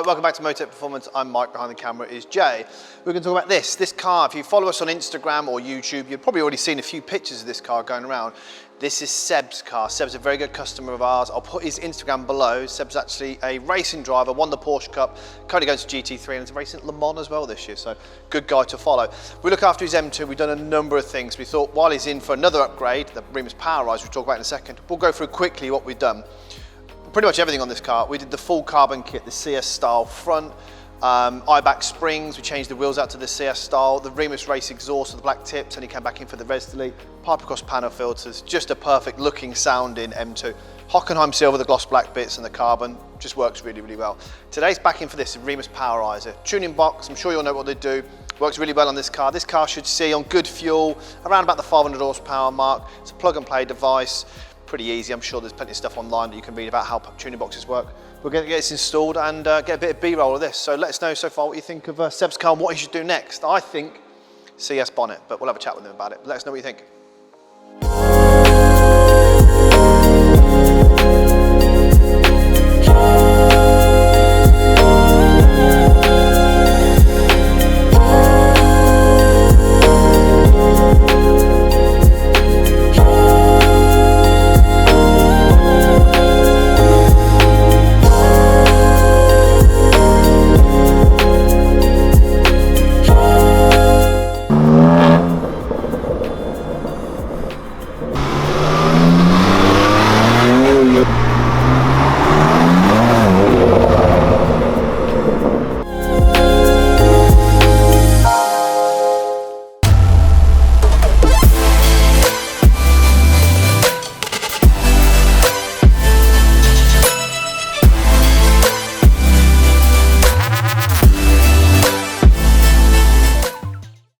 welcome back to Motech Performance. I'm Mike, behind the camera is Jay. We're going to talk about this car. If you follow us on Instagram or YouTube, you've probably already seen a few pictures of this car going around. This is Seb's car. Seb's a very good customer of ours. I'll put his Instagram below. Seb's actually a racing driver, won the Porsche Cup, currently going to GT3 and is racing at Le Mans as well this year, so good guy to follow. We look after his M2. We've done a number of things. We thought while he's in for another upgrade, the Remus Powerizor we'll talk about in a second, we'll go through quickly what we've done. Pretty much everything on this car. We did the full carbon kit, the CS style front, Eibach springs, we changed the wheels out to the CS style, the Remus race exhaust with the black tips, and he came back in for the res delete, pipe across panel filters, just a perfect looking sounding M2. Hockenheim silver, the gloss black bits and the carbon, just works really, really well. Today's back in for this, the Remus Powerizer. Tuning box, I'm sure you'll know what they do. Works really well on this car. This car should see on good fuel, around about the 500 horsepower mark. It's a plug and play device. Pretty easy. I'm sure there's plenty of stuff online that you can read about how tuning boxes work. We're going to get this installed and get a bit of B-roll of this. So let us know so far what you think of Seb's car and what he should do next. I think CS bonnet, but we'll have a chat with him about it. Let us know what you think.